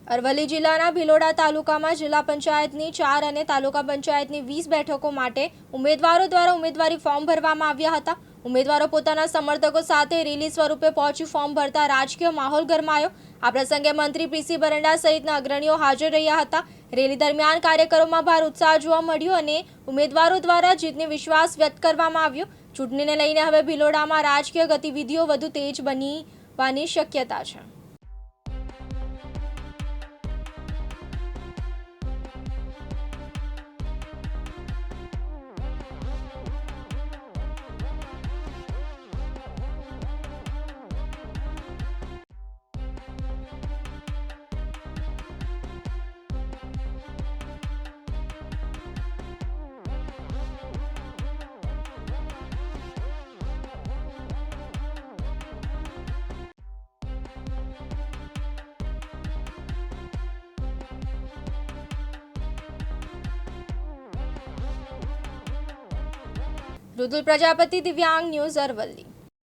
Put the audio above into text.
અરવલ્લી જિલ્લાના ભિલોડા તાલુકામાં જિલ્લા પંચાયતની 4 અને તાલુકા પંચાયતની 20 બેઠકો માટે ઉમેદવારો દ્વારા ઉમેદવારી ફોર્મ ભરવામાં આવ્યા હતા। ઉમેદવારો પોતાના સમર્થકો સાથે રેલી સ્વરૂપે પહોંચી ફોર્મ ભરતા રાજકીય માહોલ ગરમાયો। આ પ્રસંગે મંત્રી પીસી બરંડા સહિતના અગ્રણીઓ હાજર રહ્યા હતા। રેલી દરમિયાન કાર્યકરોમાં ભારે ઉત્સાહ જોવા મળ્યો અને ઉમેદવારો દ્વારા જીતની વિશ્વાસ વ્યક્ત કરવામાં આવ્યો। ચૂંટણીને લઈને હવે ભિલોડામાં રાજકીય ગતિવિધિઓ વધુ તેજ બનવાની શક્યતા છે। રુદુલ પ્રજાપતિ, દિવ્યાંગ ન્યૂઝ, અરવલ્લી।